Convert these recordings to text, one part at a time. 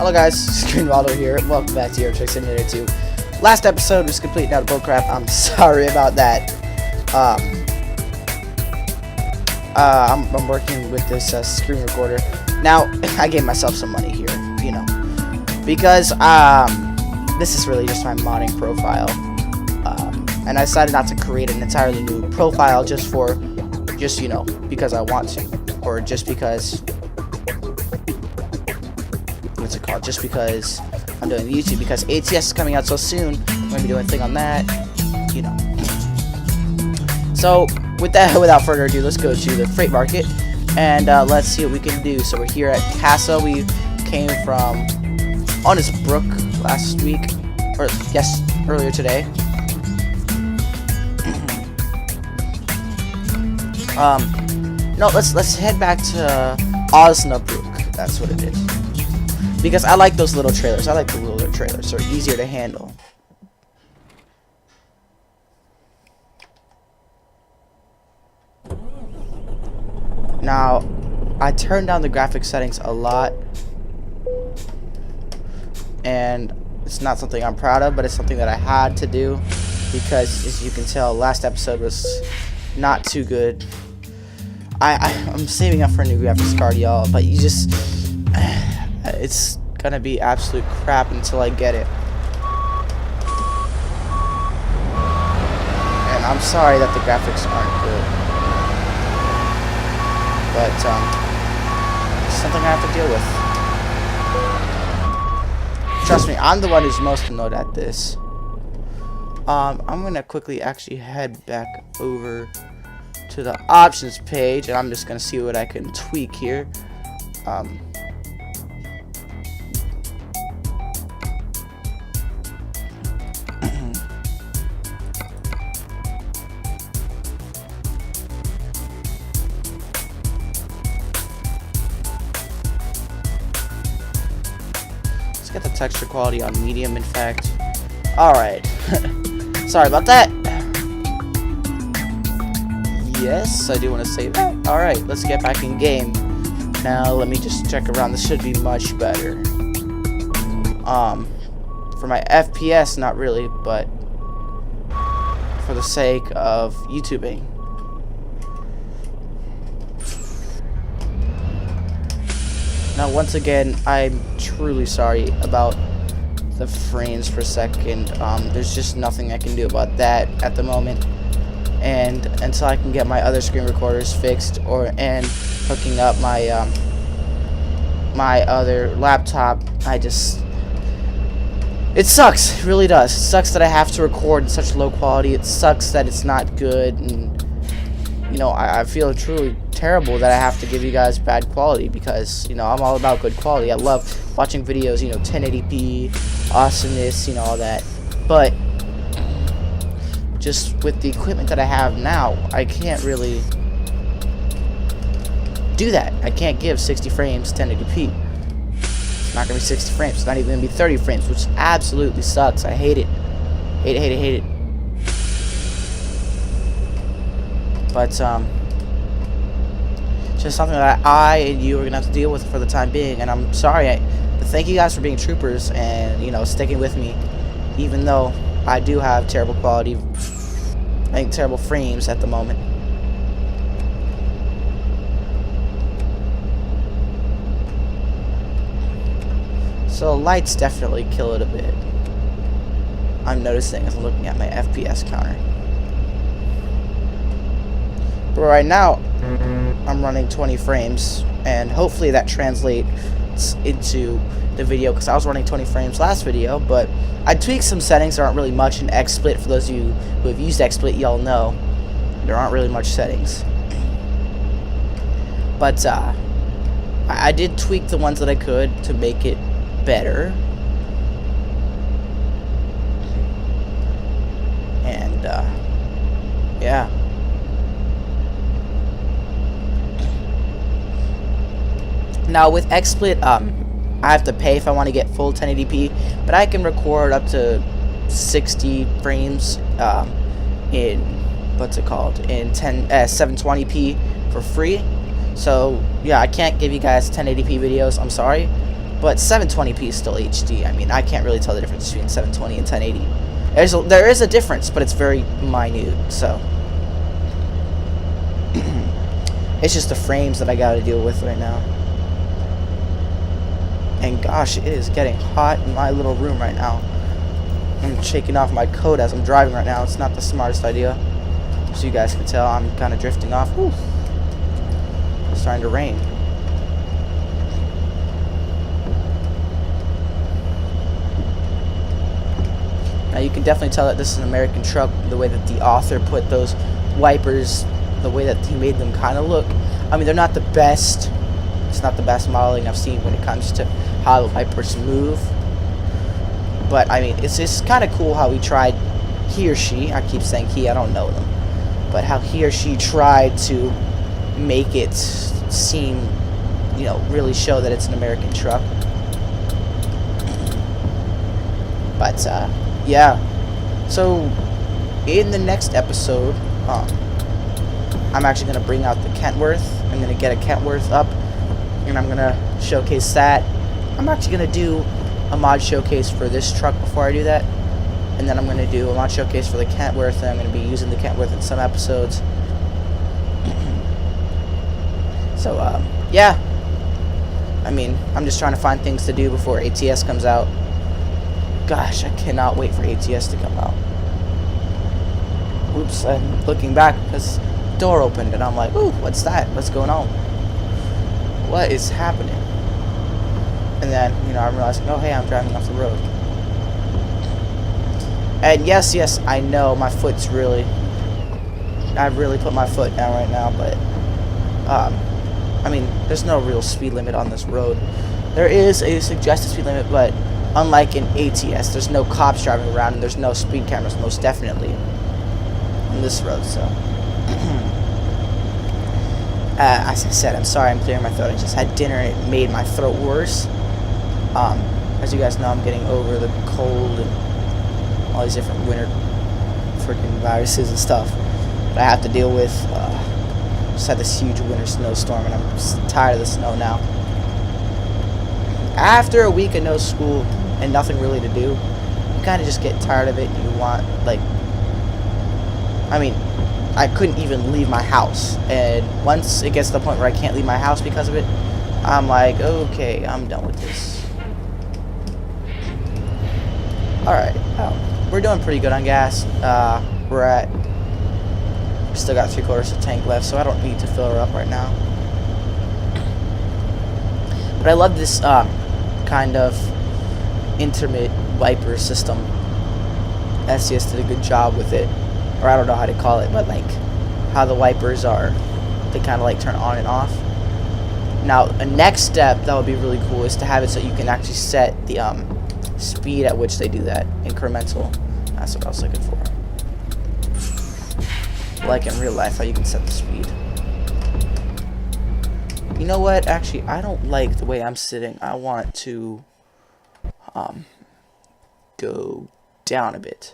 Hello guys, Screenwaldo here. Welcome back to Euro Truck Simulator 2. Last episode was complete and out of bullcrap. I'm sorry about that. I'm working with this screen recorder. Now, I gave myself some money here, you know, because this is really just my modding profile. And I decided not to create an entirely new profile just you know, because I want to, or just because. What's it called? Just because I'm doing YouTube, because ATS is coming out so soon. I'm gonna be doing a thing on that, you know. So with that, without further ado, let's go to the freight market and let's see what we can do. So we're here at Casa. We came from Honest Brook last week, or yes, earlier today. No, let's head back to Osnabrück. That's what it is. Because I like those little trailers. I like the little trailers. They're easier to handle. Now, I turned down the graphic settings a lot. And it's not something I'm proud of, but it's something that I had to do. Because, as you can tell, last episode was not too good. I'm saving up for a new graphics card, y'all. But you just... it's gonna be absolute crap until I get it. And I'm sorry that the graphics aren't good. But, it's something I have to deal with. Trust me, I'm the one who's most annoyed at this. I'm gonna quickly actually head back over to the options page, and I'm just gonna see what I can tweak here. Let's get the texture quality on medium, in fact. Alright. Sorry about that. Yes, I do want to save that. Alright, let's get back in game. Now, let me just check around. This should be much better. For my FPS, not really, but for the sake of YouTubing. Now, once again, I'm truly sorry about the frames per second. There's just nothing I can do about that at the moment. And until I can get my other screen recorders fixed, and hooking up my my other laptop, it sucks. It really does. It sucks that I have to record in such low quality. It sucks that it's not good, and you know, I feel truly terrible that I have to give you guys bad quality, because you know, I'm all about good quality. I love watching videos, you know, 1080p, awesomeness, you know, all that. But just with the equipment that I have now, I can't really do that. I can't give 60 frames 1080p. It's not gonna be 60 frames. It's not even gonna be 30 frames, which absolutely sucks. I hate it. Hate it, hate it, hate it. But it's just something that I and you are gonna have to deal with for the time being. And I'm sorry. But thank you guys for being troopers and, you know, sticking with me, even though I do have terrible quality, I think terrible frames at the moment. So lights definitely kill it a bit. I'm noticing as I'm looking at my FPS counter. But right now, I'm running 20 frames, and hopefully that translates into the video, because I was running 20 frames last video, but I tweaked some settings. There aren't really much in XSplit. For those of you who have used XSplit, y'all know there aren't really much settings. But I did tweak the ones that I could to make it better. And yeah. Now with XSplit, I have to pay if I want to get full 1080p, but I can record up to 60 frames in what's it called, in 720p for free. So yeah, I can't give you guys 1080p videos, I'm sorry, But 720p is still HD. I mean, I can't really tell the difference between 720 and 1080. There is a difference, but it's very minute, so. It's just the frames that I gotta deal with right now. And gosh, it is getting hot in my little room right now. I'm shaking off my coat as I'm driving right now. It's not the smartest idea. So you guys can tell I'm kind of drifting off. Whew. It's starting to rain. Now you can definitely tell that this is an American truck, the way that the author put those wipers, the way that he made them kind of look. I mean, they're not the best. It's not the best modeling I've seen when it comes to how the wipers move. But I mean, it's just kind of cool how he tried, he or she, I keep saying he, I don't know them, but how he or she tried to make it seem, you know, really show that it's an American truck. But yeah, so in the next episode, I'm actually going to bring out the Kentworth. I'm going to get a Kentworth up, and I'm going to showcase that. I'm actually going to do a mod showcase for this truck before I do that, and then I'm going to do a mod showcase for the Kentworth, and I'm going to be using the Kentworth in some episodes. So, yeah. I mean, I'm just trying to find things to do before ATS comes out. Gosh, I cannot wait for ATS to come out. Oops, I'm looking back because the door opened and I'm like, ooh, what's that? What's going on? What is happening? And then, you know, I'm realizing, oh, hey, I'm driving off the road. And yes, I know my foot's really, I've really put my foot down right now, but, I mean, there's no real speed limit on this road. There is a suggested speed limit, but unlike in ATS, there's no cops driving around and there's no speed cameras, most definitely, on this road, so. As I said, I'm sorry I'm clearing my throat. I just had dinner and it made my throat worse. As you guys know, I'm getting over the cold and all these different winter freaking viruses and stuff that I have to deal with. Just had this huge winter snowstorm and I'm just tired of the snow now. After a week of no school and nothing really to do, you kind of just get tired of it and you want, like, I mean, I couldn't even leave my house, and once it gets to the point where I can't leave my house because of it, I'm like, okay, I'm done with this. Alright, we're doing pretty good on gas. We still got 3/4 of the tank left, so I don't need to fill her up right now. But I love this kind of intermittent wiper system. SCS did a good job with it, or I don't know how to call it, but like how the wipers are, they kind of like turn on and off. Now, a next step that would be really cool is to have it so you can actually set the speed at which they do that, incremental. That's what I was looking for. Like in real life, how you can set the speed. You know what? Actually, I don't like the way I'm sitting. I want to go down a bit.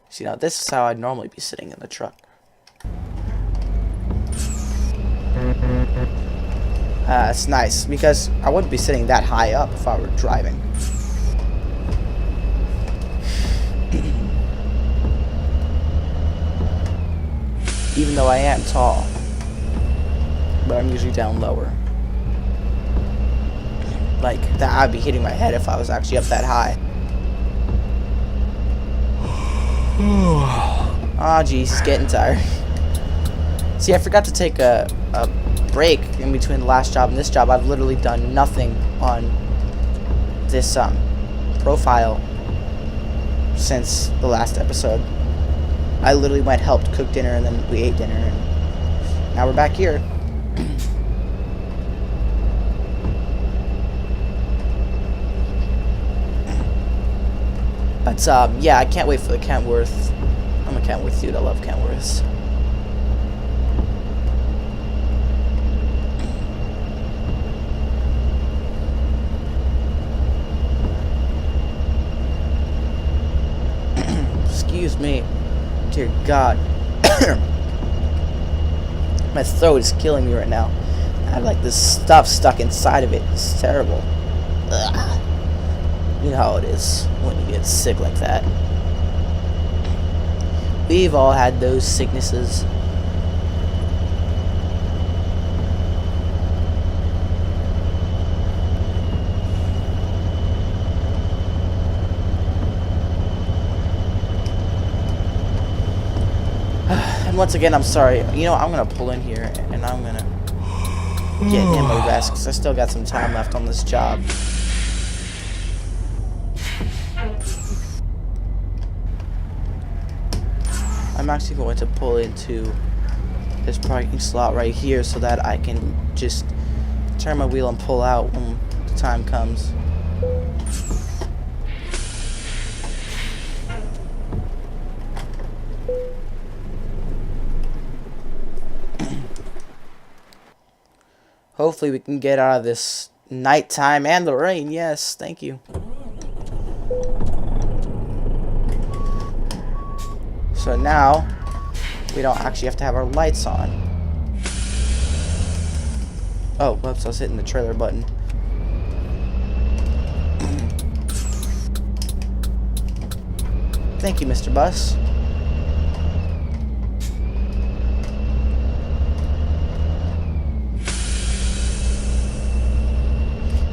See, now this is how I'd normally be sitting in the truck. It's nice because I wouldn't be sitting that high up if I were driving. Even though I am tall, but I'm usually down lower. Like that, I'd be hitting my head if I was actually up that high. Oh, jeez, he's getting tired. See, I forgot to take a break in between the last job and this job. I've literally done nothing on this profile since the last episode. I literally went, helped cook dinner, and then we ate dinner, and now we're back here. But, yeah, I can't wait for the Kentworth. I'm a Kentworth dude. I love Kentworths. Excuse me. Dear God. My throat is killing me right now. had like this stuff stuck inside of it. It's terrible. Ugh. You know how it is when you get sick like that. We've all had those sicknesses. And once again, I'm sorry. You know, I'm gonna pull in here and I'm gonna get in my rest because I still got some time left on this job. I'm actually going to pull into this parking slot right here so that I can just turn my wheel and pull out when the time comes. Hopefully we can get out of this nighttime and the rain. Yes, thank you. So now we don't actually have to have our lights on. Oh, whoops, I was hitting the trailer button. Thank you, Mr. Bus.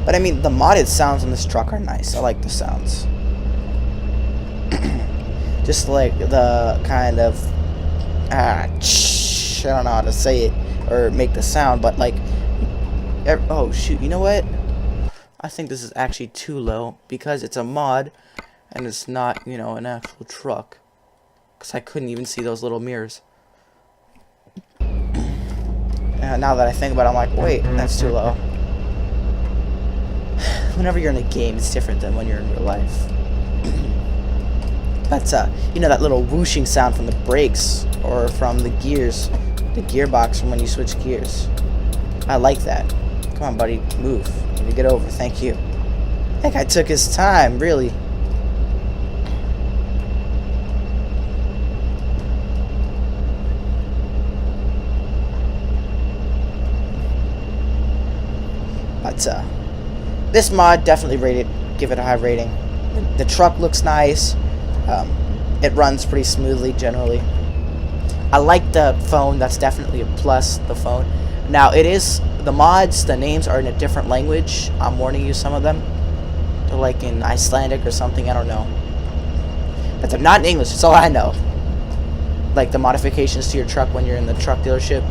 But I mean, the modded sounds on this truck are nice. I like the sounds. Just like the kind of I don't know how to say it or make the sound, but like oh shoot, you know what? I think this is actually too low because it's a mod and it's not, you know, an actual truck. Because I couldn't even see those little mirrors. Now that I think about it, I'm like, wait, that's too low. Whenever you're in a game, it's different than when you're in real life. But, you know, that little whooshing sound from the brakes or from the gears, the gearbox from when you switch gears. I like that. Come on, buddy, move. Need to get over, thank you. That guy took his time, really. But, this mod, definitely give it a high rating. The truck looks nice. It runs pretty smoothly generally. I like the phone. That's definitely a plus, the phone. Now, it is, the mods, the names are in a different language. I'm warning you, some of them. They're like in Icelandic or something, I don't know. But they're not in English, that's all I know. Like the modifications to your truck when you're in the truck dealership.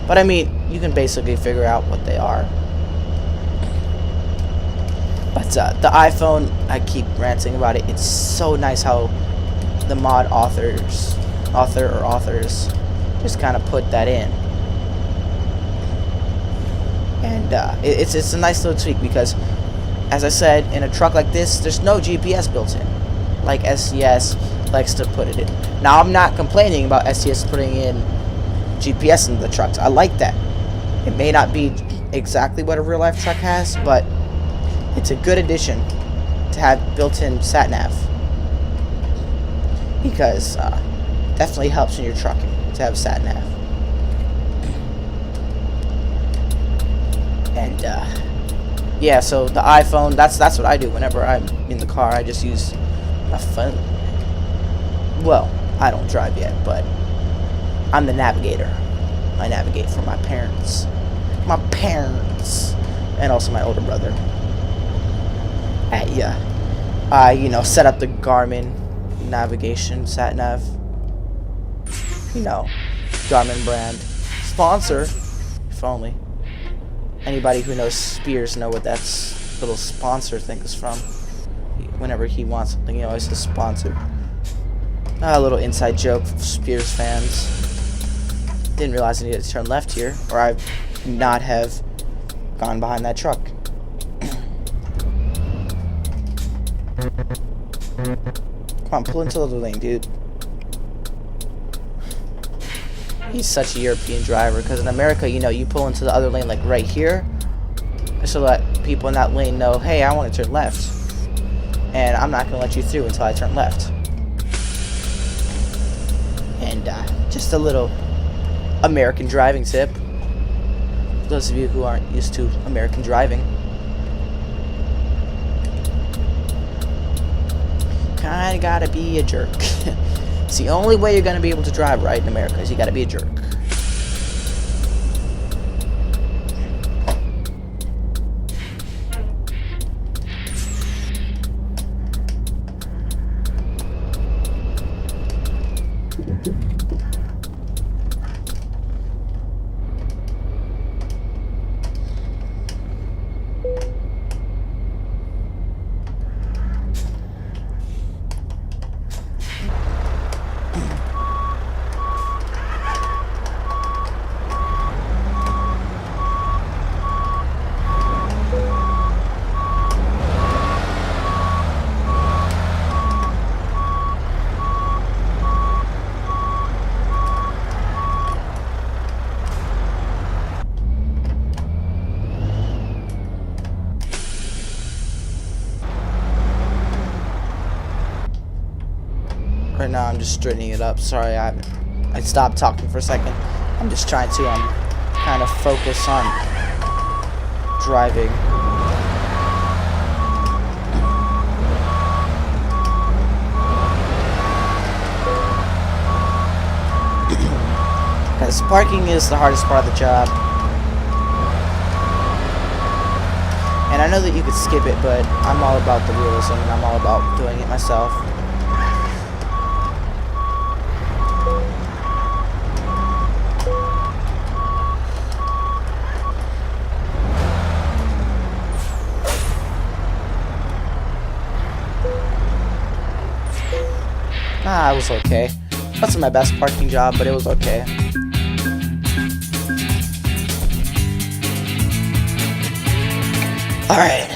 But I mean, you can basically figure out what they are. But the iPhone, I keep ranting about it. It's so nice how the mod authors just kind of put that in. And it's a nice little tweak because, as I said, in a truck like this, there's no GPS built in, like SCS likes to put it in. Now, I'm not complaining about SCS putting in GPS in the trucks. I like that. It may not be exactly what a real-life truck has, but it's a good addition to have built-in sat-nav, because definitely helps when you're trucking to have sat-nav. And yeah, so the iPhone, that's what I do whenever I'm in the car. I just use my phone. Well, I don't drive yet, but I'm the navigator. I navigate for my parents, and also my older brother. You know, set up the Garmin navigation sat nav. You know, Garmin brand sponsor, if only. Anybody who knows Spears know what that little sponsor thing is from. Whenever he wants something, he always says sponsor. A little inside joke for Spears fans. Didn't realize I needed to turn left here, or I would not have gone behind that truck. Come on, pull into the other lane, dude. He's such a European driver, because in America, you know, you pull into the other lane like right here, so that people in that lane know, hey, I want to turn left, and I'm not going to let you through until I turn left. And just a little American driving tip. those of you who aren't used to American driving. Kinda gotta be a jerk. It's the only way you're gonna be able to drive right in America, is you gotta be a jerk. Right now I'm just straightening it up. Sorry, I stopped talking for a second. I'm just trying to kind of focus on driving. Because parking is the hardest part of the job. And I know that you could skip it, but I'm all about the realism and I'm all about doing it myself. It was okay. Wasn't my best parking job, but it was okay. Alright.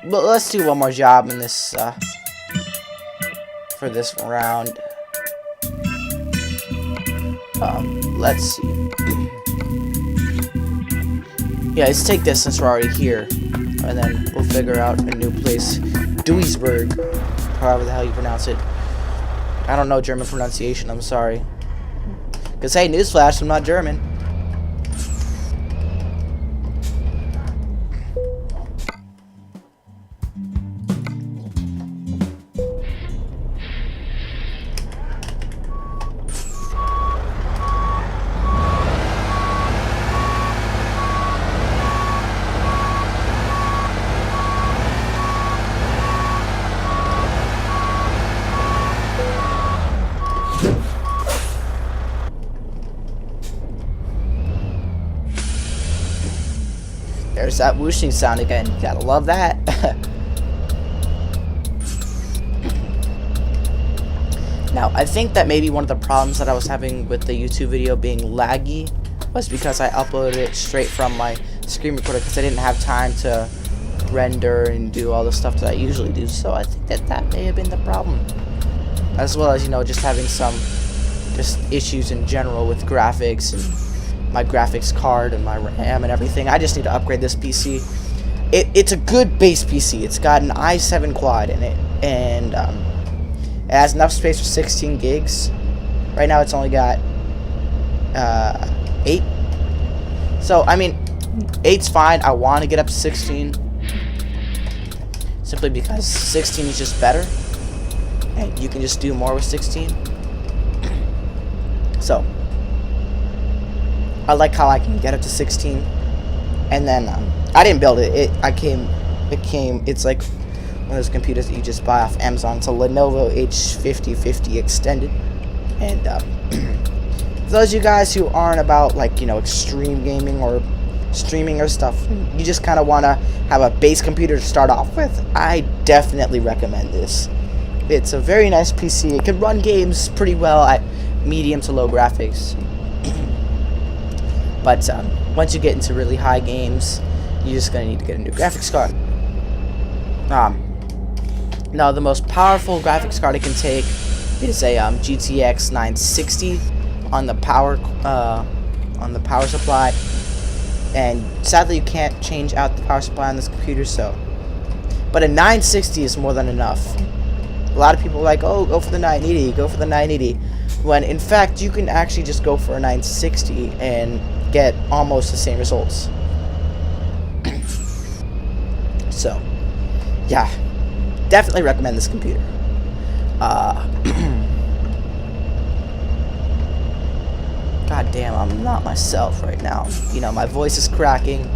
But let's do one more job in this, for this round. Let's see. Yeah, let's take this since we're already here. And then we'll figure out a new place. Duisburg. However the hell you pronounce it. I don't know German pronunciation, I'm sorry. Because, hey, newsflash, I'm not German. There's that whooshing sound again. You gotta love that. Now, I think that maybe one of the problems that I was having with the YouTube video being laggy was because I uploaded it straight from my screen recorder because I didn't have time to render and do all the stuff that I usually do. So I think that that may have been the problem. As well as, you know, just having some just issues in general with graphics and my graphics card and my RAM and everything. I just need to upgrade this PC. It's a good base PC. It's got an i7 quad in it, and it has enough space for 16 gigs. Right now it's only got 8. So, I mean, 8's fine. I want to get up to 16. Simply because 16 is just better. And you can just do more with 16. So, I like how I can get up to 16, and then I didn't build it. It's like one of those computers that you just buy off Amazon. It's a Lenovo H5050 extended, and for those of you guys who aren't about, like, you know, extreme gaming or streaming or stuff, you just kind of want to have a base computer to start off with, I definitely recommend this. It's a very nice PC. It can run games pretty well at medium to low graphics. But once you get into really high games, you're just going to need to get a new graphics card. Now, the most powerful graphics card it can take is a GTX 960 on the power supply. And sadly, you can't change out the power supply on this computer, so. But a 960 is more than enough. A lot of people are like, oh, go for the 980, go for the 980. When in fact, you can actually just go for a 960 and get almost the same results. So, yeah, definitely recommend this computer. God damn, I'm not myself right now. You know, my voice is cracking.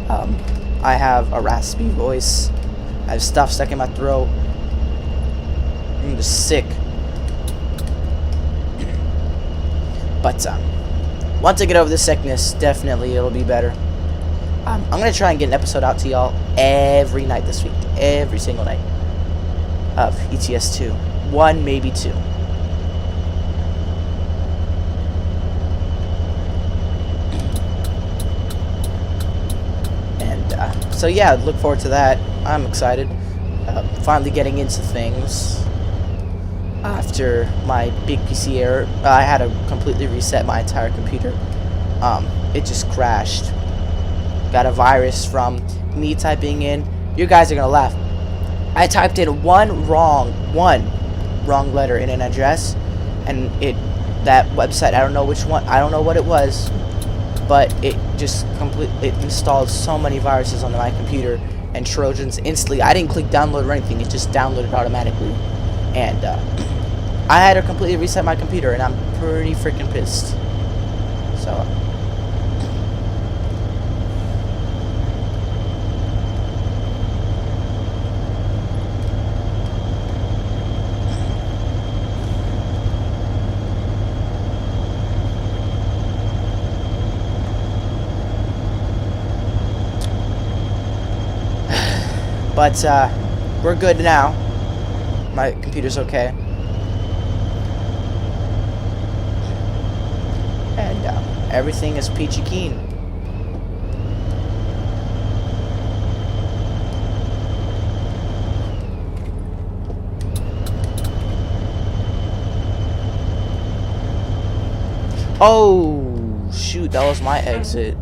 I have a raspy voice. I have stuff stuck in my throat. I'm just sick. But once I get over this sickness, definitely it'll be better. I'm gonna try and get an episode out to y'all every night this week, every single night of ETS2, 1 maybe 2. And so yeah, look forward to that. I'm excited. Finally getting into things. After my big PC error, I had to completely reset my entire computer. It just crashed. Got a virus from me typing in. You guys are gonna laugh. I typed in one wrong letter in an address, and that website, I don't know which one, I don't know what it was, but it just it installed so many viruses on my computer and Trojans instantly. I didn't click download or anything, it just downloaded automatically. And I had to completely reset my computer, and I'm pretty freaking pissed. So but we're good now. My computer's okay. And everything is peachy keen. Oh, shoot, that was my exit.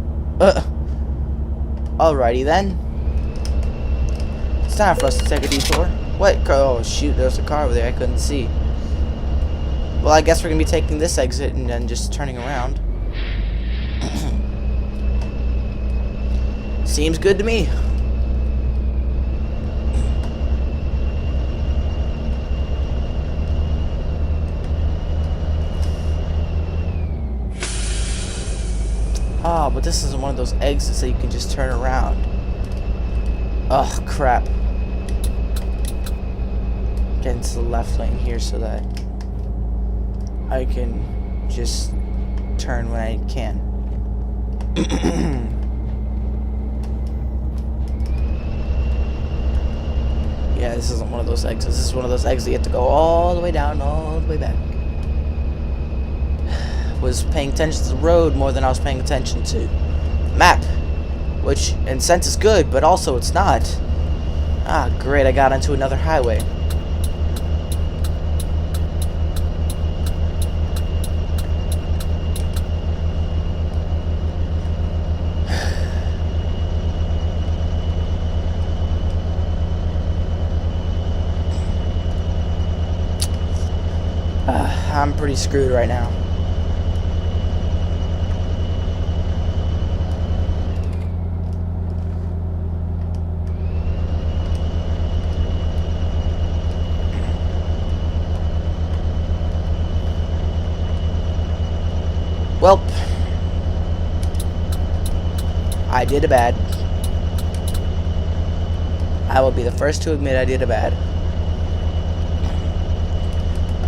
Alrighty then. It's time for us to take a detour. What? Oh, shoot, there's a car over there I couldn't see. Well, I guess we're going to be taking this exit and then just turning around. Seems good to me. Oh, but this isn't one of those exits that you can just turn around. Ugh, crap. Get into the left lane here so that I can just turn when I can. Yeah, this isn't one of those exits. This is one of those exits you have to go all the way down, all the way back. Was paying attention to the road more than I was paying attention to the map, which in a sense is good, but also it's not. Ah, great, I got into another highway. I'm pretty screwed right now. Welp. I did a bad. I will be the first to admit I did a bad.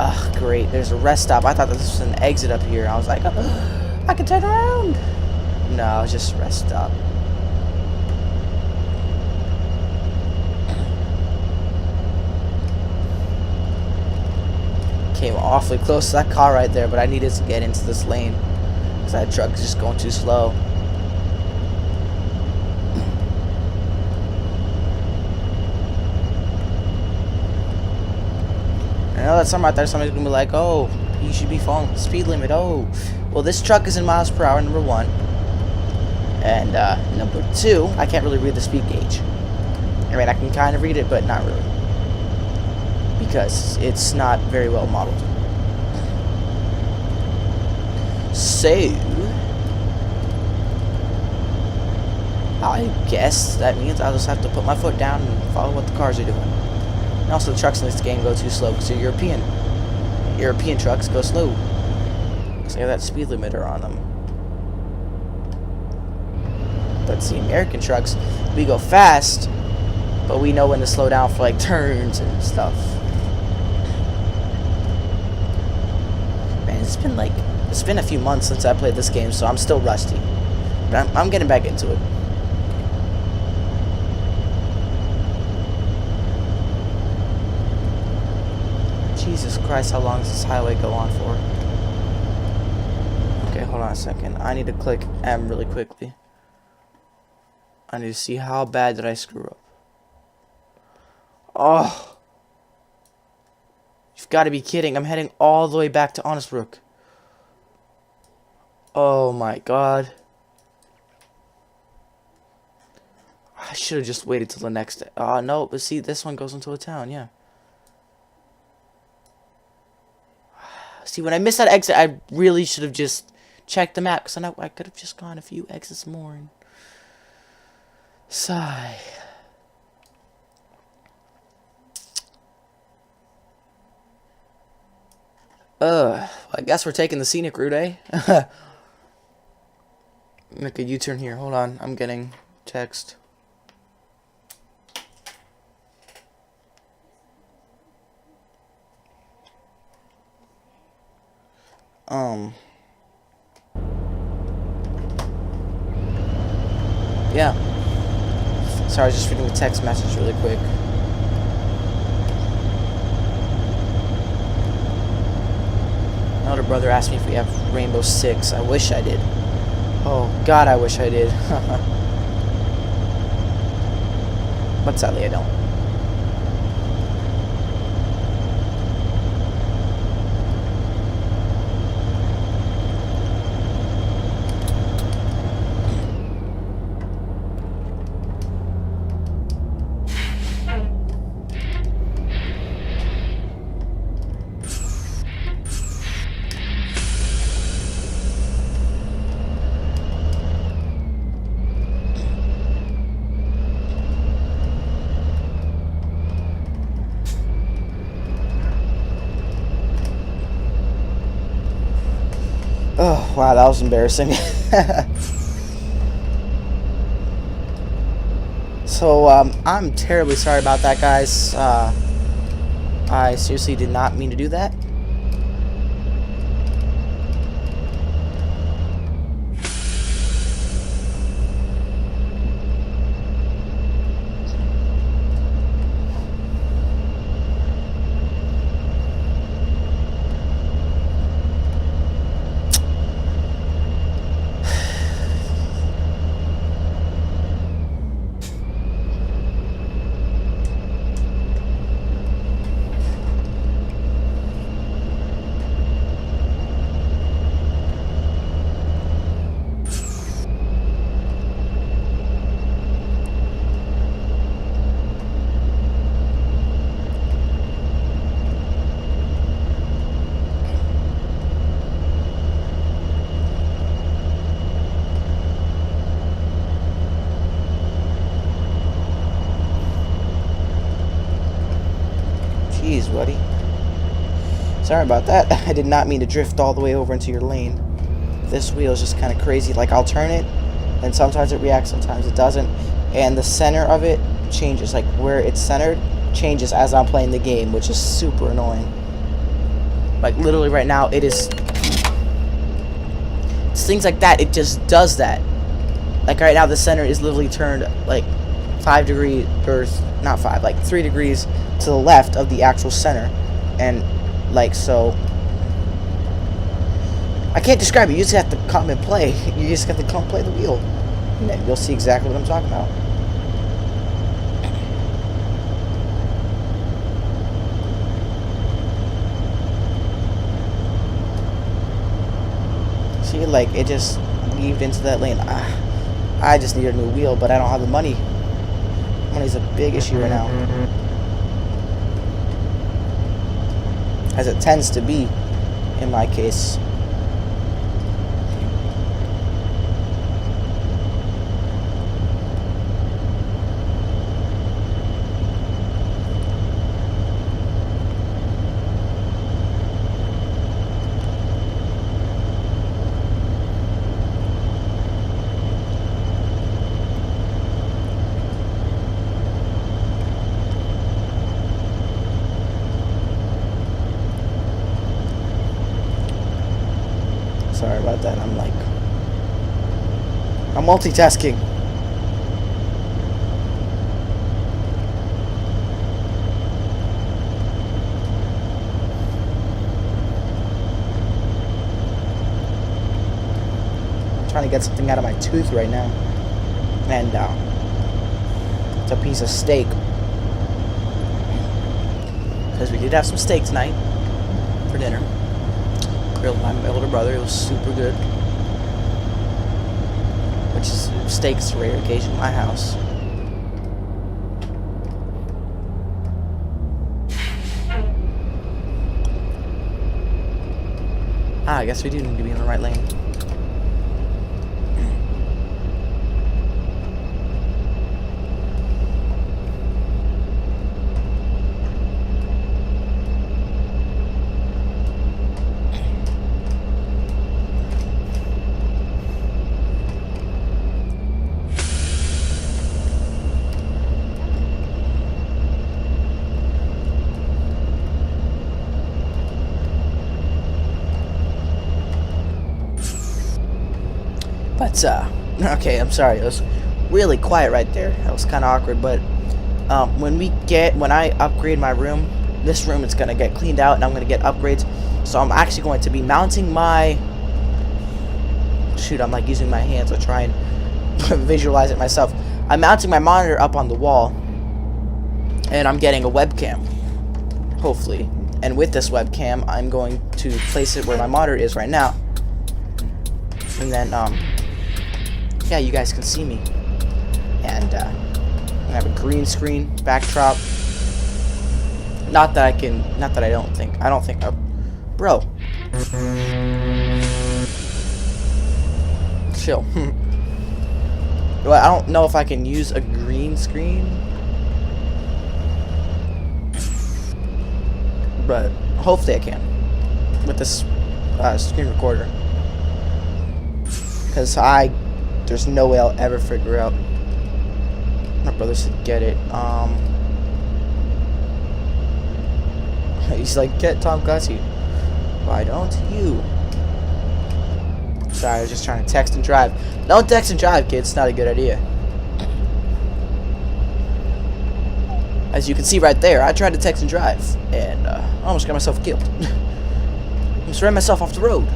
Ugh, great. There's a rest stop. I thought this was an exit up here. I was like, oh, I can turn around. No, it's just a rest stop. Came awfully close to that car right there, but I needed to get into this lane because that truck is just going too slow. I know that somewhere out there somebody's gonna be like, oh, you should be following the speed limit. Oh, well, this truck is in miles per hour, number one. And number two, I can't really read the speed gauge. I mean, I can kind of read it, but not really, because it's not very well modeled. So, I guess that means I'll just have to put my foot down and follow what the cars are doing. And also, the trucks in this game go too slow because they're European. European trucks go slow because they have that speed limiter on them. But see, American trucks, we go fast, but we know when to slow down for like turns and stuff. Man, it's been a few months since I played this game, so I'm still rusty. But I'm getting back into it. Jesus Christ, how long does this highway go on for? Okay, hold on a second. I need to click M really quickly. I need to see how bad did I screw up. Oh. You've got to be kidding. I'm heading all the way back to Honestbrook. Oh my god. I should have just waited till the next day. No, but see, this one goes into a town, yeah. See, when I missed that exit, I really should have just checked the map, because I know I could have just gone a few exits more. And sigh. I guess we're taking the scenic route, eh? Make a U-turn here. Hold on, I'm getting text. Yeah. Sorry, I was just reading the text message really quick. My older brother asked me if we have Rainbow Six. I wish I did. Oh, God, I wish I did. But sadly, I don't. Oh, wow, that was embarrassing. So, I'm terribly sorry about that, guys. I seriously did not mean to do that. Jeez, buddy. Sorry about that. I did not mean to drift all the way over into your lane. This wheel is just kind of crazy. Like, I'll turn it, and sometimes it reacts, sometimes it doesn't. And the center of it changes. Like, where it's centered changes as I'm playing the game, which is super annoying. Like, literally right now, it is... It's things like that. It just does that. Like, right now, the center is literally turned, like, 5 degrees, or not 5, like 3 degrees to the left of the actual center. And, like, so... I can't describe it. You just have to come and play. You just have to come play the wheel. And then you'll see exactly what I'm talking about. See, like, it just weaved into that lane. I just need a new wheel, but I don't have the money. Money's a big issue right now. As it tends to be, in my case. multitasking. I'm trying to get something out of my tooth right now. And it's a piece of steak. Because we did have some steak tonight for dinner. Grilled by my older brother. It was super good. Which is, steak's a rare occasion in my house. I guess we do need to be in the right lane. But, okay, I'm sorry, it was really quiet right there. That was kind of awkward, but, when I upgrade my room, this room is going to get cleaned out, and I'm going to get upgrades, so I'm actually going to be mounting my, shoot, I'm, like, using my hands to try and visualize it myself. I'm mounting my monitor up on the wall, and I'm getting a webcam, hopefully, and with this webcam, I'm going to place it where my monitor is right now, and then, yeah, you guys can see me. And I have a green screen backdrop. Not that I don't think. Oh, bro. Chill. Well, I don't know if I can use a green screen. But hopefully I can. With this screen recorder. Because there's no way I'll ever figure out. My brother should get it. He's like, get Tom Clancy. Why don't you? Sorry, I was just trying to text and drive. Don't text and drive, kids. It's not a good idea. As you can see right there, I tried to text and drive, and I almost got myself killed. Almost ran myself off the road.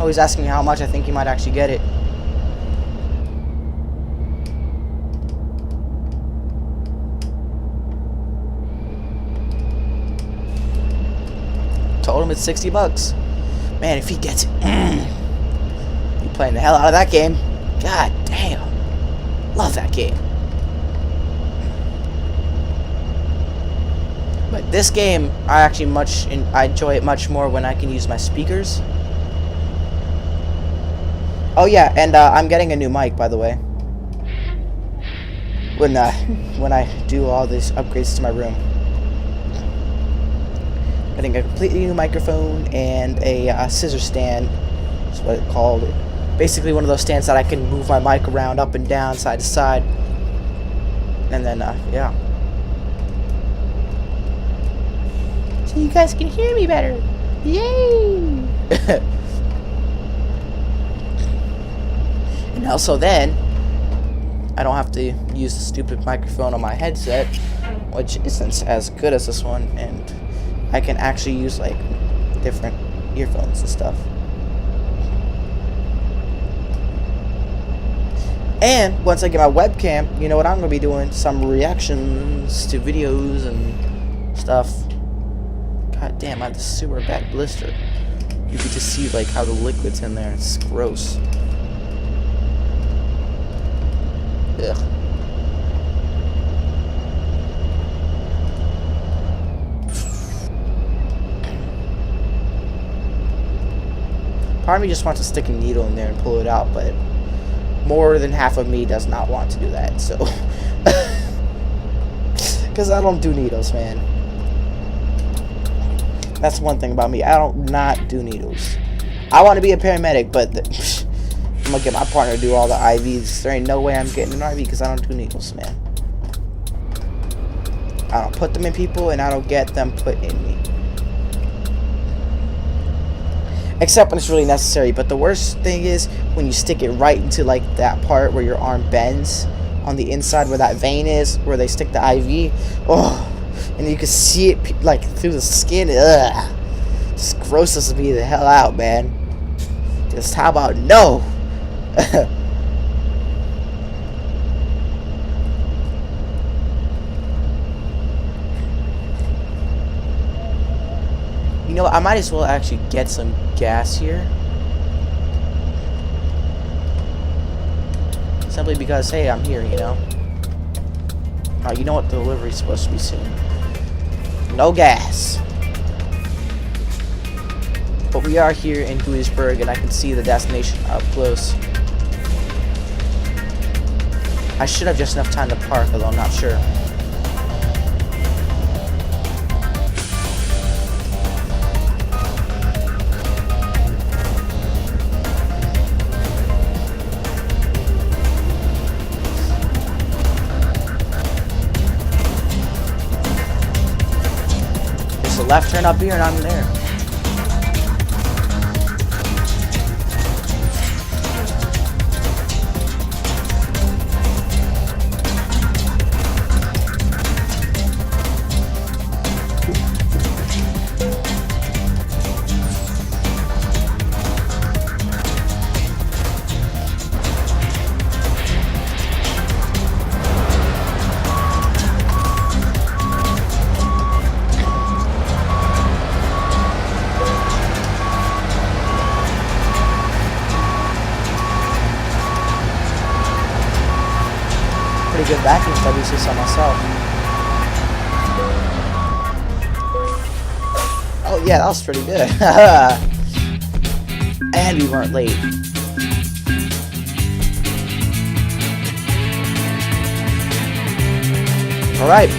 Oh, he's asking me how much I think he might actually get it. Told him it's $60. Man, if he gets it, you playing the hell out of that game. God damn. Love that game. But this game, I enjoy it much more when I can use my speakers. Oh yeah, and I'm getting a new mic, by the way. When I do all these upgrades to my room. Getting a completely new microphone and a scissor stand. That's what it's called. Basically one of those stands that I can move my mic around up and down, side to side. And then, yeah. So you guys can hear me better. Yay! And also then, I don't have to use the stupid microphone on my headset, which isn't as good as this one, and I can actually use, like, different earphones and stuff. And once I get my webcam, you know what I'm going to be doing? Some reactions to videos and stuff. God damn, I have this super bad blister. You can just see, like, how the liquid's in there. It's gross. Ugh. Part of me just wants to stick a needle in there and pull it out, but more than half of me does not want to do that, so. Because I don't do needles, man. That's one thing about me. I don't not do needles. I want to be a paramedic, but I'm gonna get my partner to do all the IVs. There ain't no way I'm getting an IV because I don't do needles, man. I don't put them in people, and I don't get them put in me. except when it's really necessary. But the worst thing is when you stick it right into like that part where your arm bends on the inside where that vein is, where they stick the IV. Oh, and you can see it like through the skin. Ugh, just grosses me the hell out, man. Just how about no? You know what, I might as well actually get some gas here. Simply because, hey, I'm here, you know? You know what, the delivery's supposed to be soon. No gas. But we are here in Duisburg, and I can see the destination up close. I should have just enough time to park, although I'm not sure. There's a left turn up here, and I'm there. Pretty good vacuum studies just on myself. Oh yeah, that was pretty good. And we weren't late. Alright.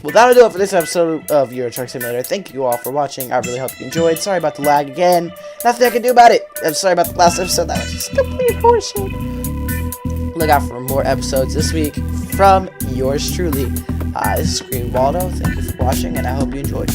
Well, that'll do it for this episode of Euro Truck Simulator. Thank you all for watching. I really hope you enjoyed. Sorry about the lag again. Nothing I can do about it. I'm sorry about the last episode. That was just complete horseshit. Look out for more episodes this week from yours truly. This is Green Waldo. Thank you for watching, and I hope you enjoyed.